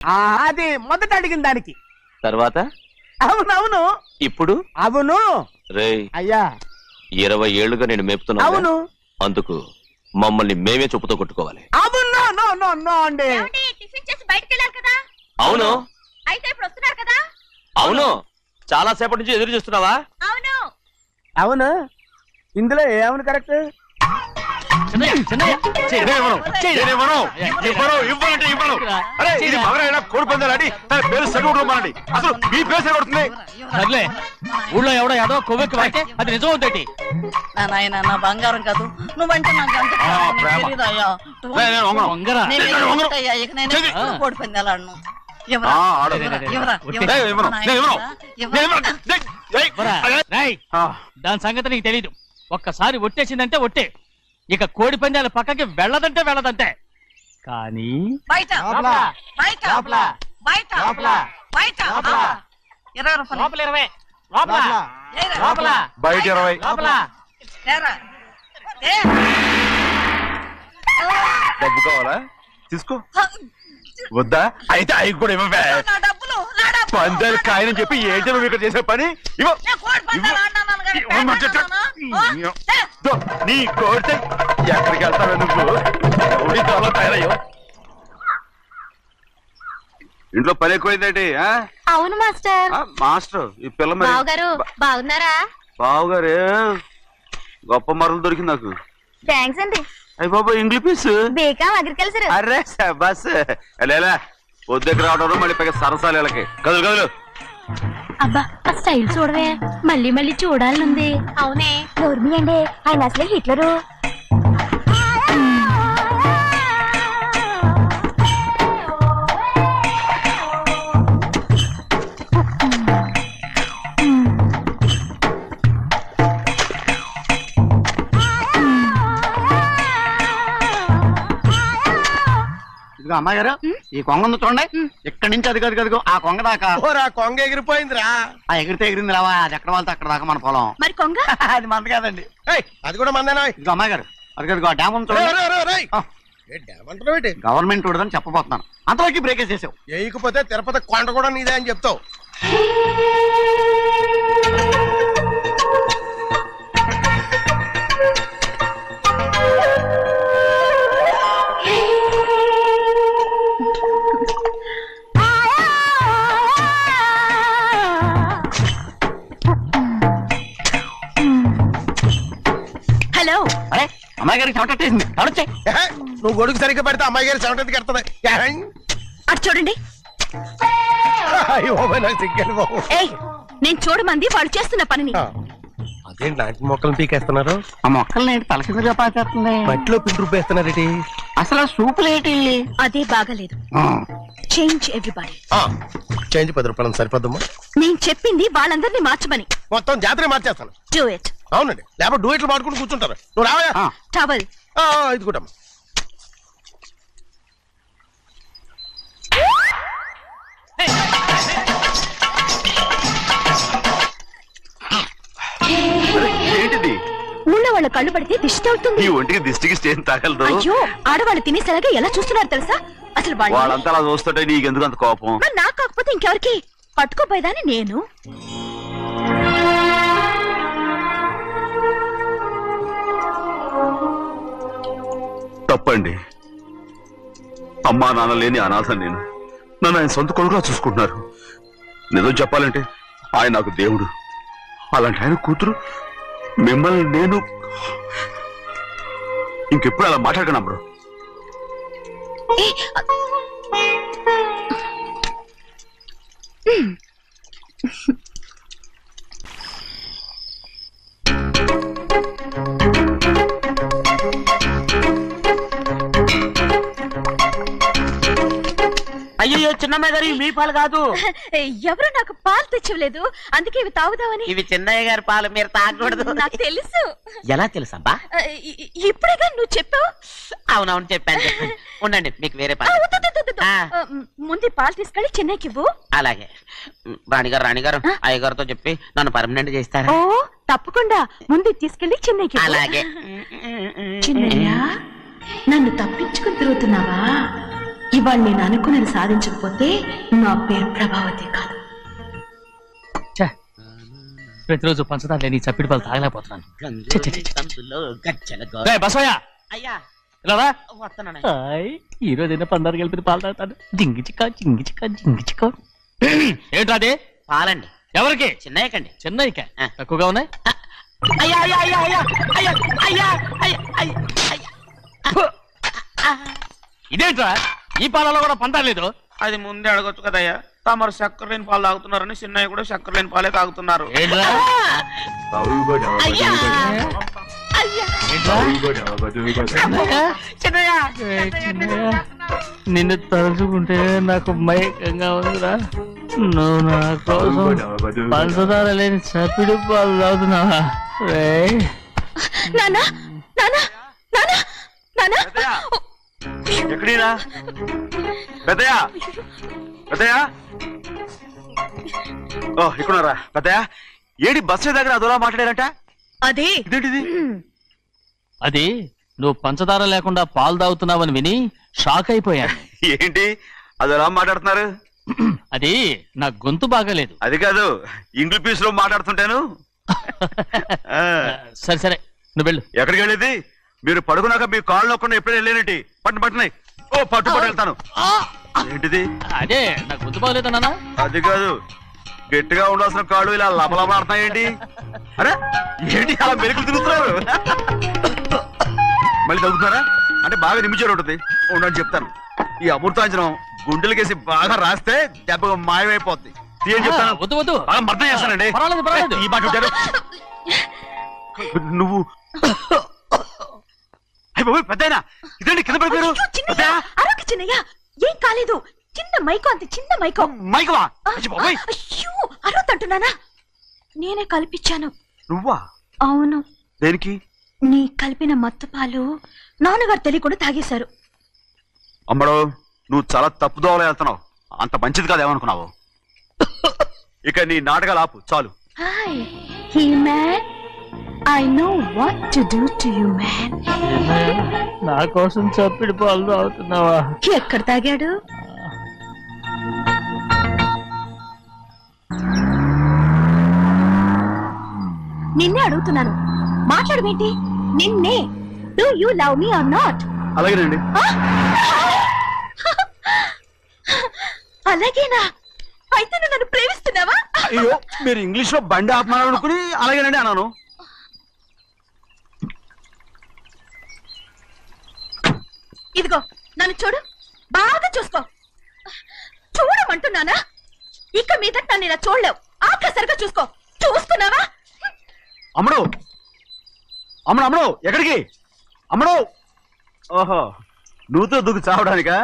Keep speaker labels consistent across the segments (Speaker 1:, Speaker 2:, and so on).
Speaker 1: అది మొదట అడిగిన దానికి.
Speaker 2: తర్వాత
Speaker 1: అవునవును.
Speaker 2: ఇప్పుడు
Speaker 1: అవును.
Speaker 2: రేయ్
Speaker 1: అయ్యా
Speaker 2: 20 ఏళ్లుగా నేను మేపుతున్నా.
Speaker 1: అవును.
Speaker 2: అందుకు మమ్మల్ని మేమే చెప్పుతో కొట్టుకోవాలి.
Speaker 1: అవును. నో నో నో అండి.
Speaker 3: టిఫిన్ చేసి బయటికి వెళ్ళారు కదా.
Speaker 2: అవును.
Speaker 3: అయితే ఇప్పుడు వస్తున్నారు కదా.
Speaker 2: అవును. చాలా సేపటి నుంచి ఎదురు చూస్తున్నావా?
Speaker 3: అవును.
Speaker 1: అవును. ఇందులో ఏమని కరెక్ట్?
Speaker 4: ఊళ్ళో ఎవడో ఏదో కొవ్వెక్కి వాడితే అది నిజం అవుతాయి.
Speaker 3: నా బంగారం కాదు నువ్వంటే నాకు కోడి పందాలను
Speaker 4: దాని సంగతి నీకు తెలీదు. ఒక్కసారి ఒట్టేసిందంటే ఒట్టే. ఇక కోడి పందాల పక్కకి వెళ్ళదంటే వెళ్ళదంటే. కానీ
Speaker 3: బయట బయట బయట బయట 20
Speaker 5: డబ్బు కావాలా? తీసుకో. వద్దా? అయితే అవి కూడా ఇవ్వవే. పందాలు కాయని చెప్పి ఏంటి నువ్వు ఇక్కడ చేసే పని? నీ కోరితే ఎక్కడికి వెళ్తావు నువ్వు? తయారయ్యో. ఇంట్లో పని ఎక్కువైందేంటి?
Speaker 3: అవును మాస్టర్.
Speaker 5: మాస్టర్ ఈ పిల్ల
Speaker 3: బావగారు బాగున్నారా?
Speaker 5: బావగారే గొప్ప మరలు దొరికింది నాకు.
Speaker 3: థ్యాంక్స్ అండి.
Speaker 5: అయ్యి బాబా ఇంగ్లీష్ పీస్
Speaker 3: బీకాం అగ్రికల్చర్.
Speaker 5: అరే బస్ లేలా పొద్దుకు రావడం మళ్ళీ పైగా సరసాలు వీళ్ళకి. కదులు కదులు.
Speaker 3: అబ్బా ఆ స్టైల్ చూడవే, మళ్ళీ మళ్ళీ చూడాలనుంది. అవునే నోర్మి అండి, ఆయన అసలే హిట్లరు.
Speaker 6: అమ్మాయి గారు ఈ కొంగ ఉంది చూడండి. ఇక్కడి నుంచి అది కదిగో ఆ కొంగ దాకా.
Speaker 1: కొంగ ఎగిరిపోయిందిరా.
Speaker 6: ఆ ఎగిరితే ఎగిరింది రావా, అది ఎక్కడ వాళ్ళతో అక్కడ దాకా మన పొలం.
Speaker 3: మరి కొంగ
Speaker 6: అది మంద కాదండి.
Speaker 1: అది కూడా మందేనా?
Speaker 6: ఇదిగో అమ్మాయి గారు అది కదిగో డ్యామ్ ఉంది చూడండి. గవర్నమెంట్ ఉండదని చెప్పబోతున్నాను, అంతవరకు బ్రేక్ వేసేసావు.
Speaker 1: వేయకపోతే తిరుపతి కొండ కూడా నీదే అని చెప్తావు.
Speaker 3: హలో.
Speaker 6: అరే అమ్మాయి గారికి చెమటేసింది, తడొచ్చే.
Speaker 1: నువ్వు గొడుగు సరిగ్గా పెడితే అమ్మాయి గారి చెమటెత్తి కడుతుంది.
Speaker 3: అటు చూడండి. నేను చూడమంది వాళ్ళు చేస్తున్న పనిని.
Speaker 1: అదేంటి నాటి మొక్కలను పీకేస్తున్నారు?
Speaker 6: ఆ మొక్కల్ని ఏంటి తలకిందుగా పాచేస్తుంది?
Speaker 1: మట్టిలో పిండి రూపేస్తున్నారేటి?
Speaker 6: అసలు సూపులేటి?
Speaker 3: అదే బాగాలేదు. Change everybody.
Speaker 1: చేంజ్ 10 రూపాయలు సరిపోద్దమ్మా.
Speaker 3: నేను చెప్పింది వాళ్ళందరినీ మార్చమని.
Speaker 1: మొత్తం జాతర మార్చేస్తాను.
Speaker 3: Do it.
Speaker 1: అవునండి, లేకపోతే డూ ఇట్లు మాడుకుని కూర్చుంటారు. నువ్వు రావా?
Speaker 3: టవల్
Speaker 1: ఇది కూడా
Speaker 5: ఏంటిది?
Speaker 3: ఊళ్ళో వాళ్ళ కళ్ళు పడితే దిష్టి అవుతుంది.
Speaker 5: ఈ ఒంటికి దిష్టికి స్టేన్ తగలదు.
Speaker 3: అయ్యో ఆడవాళ్ళు తినేసరిగా ఎలా చూస్తున్నారు తెలుసా? అసలు
Speaker 5: వాళ్ళంతా అలా చూస్తుంటే నీకెందుకు అంత కోపం?
Speaker 3: నాకు కాకపోతే ఇంకెవరికి? పట్టుకోపోయేదాన్ని నేను.
Speaker 5: తప్పండి. అమ్మా నాన్న లేని అనాథ నేను. నన్ను ఆయన సొంత కొడుకులా చూసుకుంటున్నారు. నిజం చెప్పాలంటే ఆయన నాకు దేవుడు. అలాంటి ఆయన కూతురు మిమ్మల్ని నేను ఇంకెప్పుడు అలా మాట్లాడకను బ్రో.
Speaker 6: అయ్యో చిన్నమ్మాయి గారు మీ పాలు కాదు.
Speaker 3: ఎవరు నాకు పాలు తెచ్చలేదు, అందుకే ఇవి తాగుదామని.
Speaker 6: ఇవి చిన్నయ్య గారి పాలు, మీరు తాగకూడదు.
Speaker 3: నాకు తెలుసు.
Speaker 6: ఎలా తెలుసబ్బా?
Speaker 3: ఇప్పుడేగా నువ్వు చెప్పావు.
Speaker 6: అవునవును చెప్పాను. ఉండండి మీకు వేరే పాలు.
Speaker 3: ముందు పాలు తీసుకెళ్ళి చెన్నైకి ఇవ్వు.
Speaker 6: అలాగే రాణిగారు అయ్యగారితో చెప్పి నన్ను పర్మనెంట్ చేస్తారా?
Speaker 3: ఓ తప్పకుండా, ముందు తీసుకెళ్ళి చెన్నైకి.
Speaker 6: అలాగే.
Speaker 3: చిన్నయ్య, నన్ను తప్పించుకుని తిరుగుతున్నావా? ఇవాళ నేను అనుకున్నది సాధించకపోతే నా పేరు ప్రభావతి కాదు.
Speaker 4: ఛే, ప్రతిరోజు పంచదార లేని చప్పిడి పాలు తాగలేకపోతున్నాను. ఛే, ఛే, ఛే, ఛే. రేయ్, బసవయ్య,
Speaker 6: అయ్యా
Speaker 4: ఇలా రా.
Speaker 6: వస్తున్నాను.
Speaker 4: హాయ్, ఈ రోజైనా పందారు కలిపి పాలు తాగుతాను. జింగి చిక్క జింగి చిక్క జింగి చిక్క. ఏంట్రా అది?
Speaker 6: పాలండి.
Speaker 4: ఎవరికి?
Speaker 6: చిన్నయ్యకండి.
Speaker 4: చెన్నైకా?
Speaker 6: ఆ.
Speaker 4: తక్కువగా ఉన్నాయి.
Speaker 6: అయ్యా అయ్యా అయ్యా అయ్యా అయ్యా అయ్యా అయ్యా అయ్యా అయ్యా.
Speaker 4: ఇదేంట్రా, ఈ పాలలో కూడా పందా లేదు?
Speaker 7: అది ముందే అడగొచ్చు కదయ్యా. తమరు చక్కెర లేని పాలు తాగుతున్నారని చిన్నయ్య కూడా చక్కెర లేని పాలే తాగుతున్నారు.
Speaker 4: ఏంట్రా?
Speaker 6: అయ్యా అయ్యా
Speaker 4: ఏంట్రా?
Speaker 6: చిన్నయ్య
Speaker 4: ఏయ్, చిన్నయ్య, నిన్ను తలుచుకుంటే నాకు మైకంగా ఉందిరా. నువ్వు నా కోసం పంచదార లేని చప్పిడి పాలు తాగుతున్నావా? రేయ్,
Speaker 3: నానా నానా నానా నానా
Speaker 5: ఎక్కడీరా పెద్దయా? పెద్దయా? ఓ ఇక్కడున్నారా పెద్దయా? ఏడి బస్సు దగ్గర అదోలా మాట్లాడారంట.
Speaker 3: అదే
Speaker 5: ఇదేంటిది?
Speaker 4: అది నువ్వు పంచదార లేకుండా పాలు తాగుతున్నావని విని షాక్ అయిపోయాను.
Speaker 5: ఏంటి అదోలా మాట్లాడుతున్నారు?
Speaker 4: అది నా గొంతు బాగాలేదు.
Speaker 5: అది కాదు, ఇంగ్లీష్ పీస్ లో మాట్లాడుతుంటాను. ఆ,
Speaker 4: సరే సరే, నువ్వు వెళ్ళు.
Speaker 5: ఎక్కడికి వెళ్ళేది? మీరు పడుకున్నాక మీ కాళ్ళు నొక్కకుండా ఎప్పుడైనా వెళ్ళేనంటి? పట్టునాయి. ఓ పట్టు వెళ్తాను. ఏంటిది?
Speaker 4: అదే నా గొంతు బాగలేదు నాన్న.
Speaker 5: అది కాదు, గట్టిగా ఉండాల్సిన కాళ్ళు ఇలా లబలబడతాయి ఏంటి? అరే ఏంటి అలా మెరుకులు తిరుగుతున్నారు? మళ్ళీ తగ్గుతున్నారా? అంటే బాగా నిమిషాలు ఉంటుంది. ఉండని చెప్తాను. ఈ అమృతాంజనం గుండెలకేసి బాగా రాస్తే దెబ్బగా మాయమైపోద్ది. తీయని చెప్తాను.
Speaker 4: వద్దు వద్దు,
Speaker 5: బాగా మర్దం చేస్తానండి.
Speaker 4: పర్వాలేదు పర్వాలేదు.
Speaker 5: ఈ మాట ఉంటారు నువ్వు. పెద్దయినా ఇదండి కింద పడిపోయారు. పెద్దయ్య,
Speaker 3: అరొక చిన్నయ్య, ఏం కాలేదు. చిన్న మైకో, అంతే చిన్న మైకో.
Speaker 5: మైకవా?
Speaker 3: అయ్యో, అరవతంటున్నానా? నేనే కల్పించాను.
Speaker 5: నువ్వా?
Speaker 3: అవును,
Speaker 5: దేనికి?
Speaker 3: నీ కలిపిన మత్తు పాలు నాన్నగారు తెలియకుండా తాగేశారు.
Speaker 5: అమ్మడో, నువ్వు చాలా తప్పుదోవలో వెళ్తున్నావు. అంత మంచిది కాదేమనుకున్నావు? ఇక నీ నాటకాలు ఆపు చాలు.
Speaker 3: Hi he man, I know what to do to you man.
Speaker 4: నా కోసం చప్పిడి పాలు తాగుతున్నావా?
Speaker 3: ఎక్కడ తాగాడు? నిన్నే అడుగుతున్నాను, మాట్లాడమేంటి? నిన్నే. Do you love me or not?
Speaker 5: అలాగేనండి.
Speaker 3: అలాగేనా? అయితే నువ్వు నన్ను ప్రేమిస్తున్నావా?
Speaker 5: అయ్యో, మీరు ఇంగ్లీష్ లో బండి ఆపమాలనుకుని అలాగేనండి అన్నాను.
Speaker 3: ఇదిగో నన్ను చూడు, బాగా చూసుకో. చూడమంటున్నానా? ఇక మీద నన్ను ఇలా చూడలేవు. ఆఖసరిగా చూసుకో. చూస్తున్నావా?
Speaker 5: అమ్మడు అమ్మడు అమ్మడు, ఎక్కడికి? అమ్మడు. ఓహో, నువ్వుతో దూకు చావడానికా?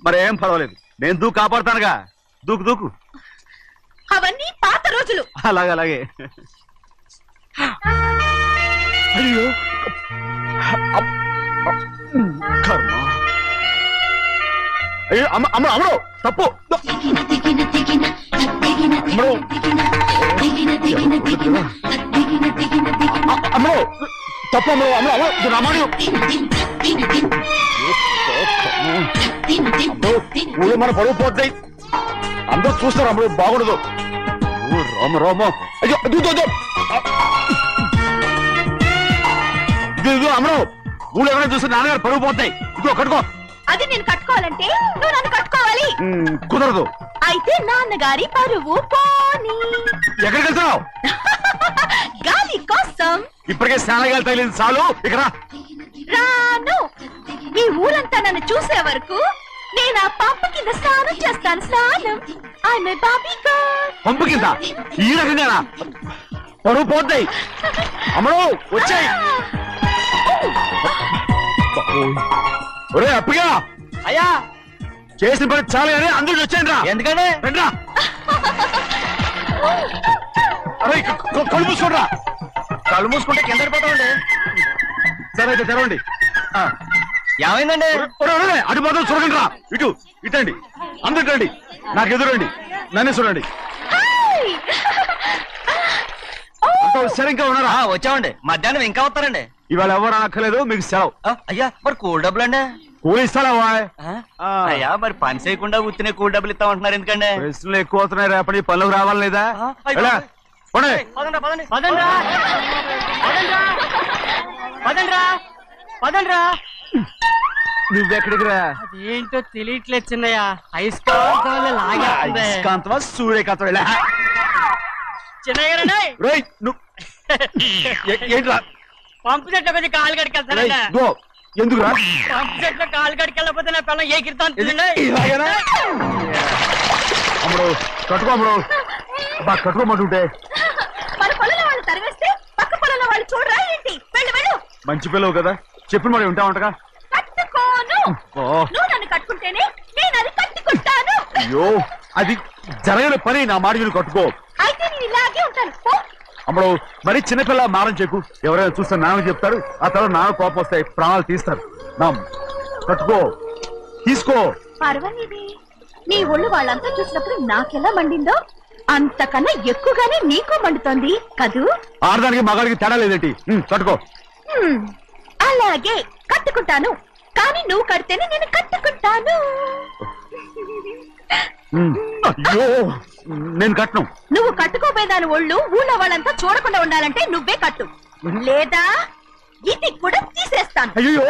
Speaker 5: మరేం పర్వాలేదు, నేను దూకు కాపాడుతానుగా. దూకు దూకు.
Speaker 3: అవన్నీ పాత రోజులు.
Speaker 5: అలాగే అలాగే. అయ్యో కర్మ. అయ్యో అమ్మ అమ్మ అమ్మడు తప్పు. అమ్మడు అమ్మడు తప్పు. అమ్మడు అమ్మడు అమ్మడు రామాడు. ఊళ్ళో మన పరువు పోతాయి. అందరూ చూస్తారు. అమ్మడు బాగుండదు. ఓ రామ రామ. అయ్యో ఇదిగో అమ్మడు, ఊళ్ళో ఎవరైనా చూస్తే నాన్నగారు పరువు పోతాయి. ఇదిగో కట్టుకో.
Speaker 3: అది నేను కట్టుకోవాలంటే నువ్వు నన్ను కట్టుకోవాలి.
Speaker 5: కుదరదు.
Speaker 3: అయితే నాన్నగారి పరువు పోనీ.
Speaker 5: ఎక్కడికి వెళ్తున్నావు?
Speaker 3: గాలి కోసం.
Speaker 5: ఇప్పటికే స్నానగాలు తగిలింది చాలు. ఇక్కడ
Speaker 3: రాను. ఈ ఊరంతా నన్ను చూసే వరకు నేను ఆ పంపు కింద స్నానం చేస్తాను. స్నానం. ఐఎమ్ ఏ బాబీ గర్ల్.
Speaker 5: పంపు కింద ఈ రకంగా పరువు పోతాయి. అమ్మడు వచ్చాయి. ఒరే అప్పగా,
Speaker 6: అయ్యా
Speaker 5: చేసిన పని చాలు కానీ అందరికి వచ్చాను రా.
Speaker 6: ఎందుకంటే
Speaker 5: రండ్రా. అరే కళ్ళు మూసుకోండి రా.
Speaker 6: కళ్ళు మూసుకుంటే కింద పడిపోతామండి.
Speaker 5: సరే అయితే తెరవండి.
Speaker 6: ఏమైందండి?
Speaker 5: అటు మాత్రం చూడండి రా. ఇటు ఇటండి. అందరు రండి. నాకు ఎదురండి. నన్నే చూడండి. అంతా సరే ఇంకా ఉన్నారా?
Speaker 6: వచ్చామండి. మధ్యాహ్నం ఇంకా వస్తారండి.
Speaker 5: ఇవాళ ఎవరు అనక్కర్లేదు, మీకు సెలవు.
Speaker 6: అయ్యా మరి కూల్ డబ్బులు అండి?
Speaker 5: కూలి ఇస్తాడా
Speaker 6: అయ్యా మరి పని చేయకుండా ఉత్తినే కూల్ డబ్బులు ఇస్తామంటున్నారు ఎందుకండి
Speaker 5: ప్రశ్నలు ఎక్కువ అవుతున్నాయి రేపటి పనులకు రావాలి లేదా ఎలా? పోనీ. నువ్వెక్కడికి రా
Speaker 4: ఏంటో తెలియట్లేదు చిన్నయ్య అయస్కాంతం లాగేస్తుంది
Speaker 5: అయస్కాంతమా సూర్యకాంతం ఎలా?
Speaker 4: చిన్నయ్య గారండి
Speaker 5: రేయ్, ఏంట్రా
Speaker 4: పంపు చెట్ల కొద్ది కాలు
Speaker 5: రేయ్,
Speaker 4: కడికెళ్తానండి
Speaker 5: ఇదిగో, ఎందుకురా
Speaker 4: పంపు చెట్ల కాలు కడికెళ్ళకపోతే నా పిల్లలు ఏ కిర్తాను
Speaker 5: ఇలాగేనా? అమ్ముడు కట్టుకో అమ్ముడు బా కట్టుకోమంటుంటే
Speaker 3: మన పొలంలో వాళ్ళు తరివేస్తే పక్క పొలంలో వాళ్ళు చూడరా ఏంటి వెళ్ళు వెళ్ళు
Speaker 5: మంచి పిల్లవు కదా చెప్పిన మరి ఉంటా ఉంటగా
Speaker 3: కట్టుకోను నువ్వు నన్ను కట్టుకుంటేనే నేను అది కట్టుకుంటాను
Speaker 5: అయ్యో అది జరగని పని నా మాట విని కట్టుకో
Speaker 3: అయితే నేను ఇలాగే ఉంటాను పో.
Speaker 5: అప్పుడు మరి చిన్నపిల్ల మారం చెక్కు ఎవరైనా చూస్తే నాన్న చెప్తారు ఆ తర్వాత నాన్న కోపం వస్తాయి ప్రాణాలు తీస్తారు నా కట్టుకో తీసుకో
Speaker 3: పర్వాలేదే నీ ఒళ్ళు వాళ్ళంతా చూసినప్పుడు నాకెలా మండిందో అంతకన్నా ఎక్కువగానే నీకు మండుతోంది కదూ
Speaker 5: ఆడదానికి మగాడికి తేడా లేదేంటి కట్టుకో
Speaker 3: హ్మ్, అలాగే కట్టుకుంటాను కానీ నువ్వు కడితేనే నేను కట్టుకుంటాను
Speaker 5: అయ్యో నేను కట్టను
Speaker 3: నువ్వు కట్టుకోపోయేదాని ఒళ్ళు ఊళ్ళో వాళ్ళంతా చూడకుండా ఉండాలంటే నువ్వే కట్టు లేదా ఇది కూడా తీసేస్తాను
Speaker 5: అయ్యో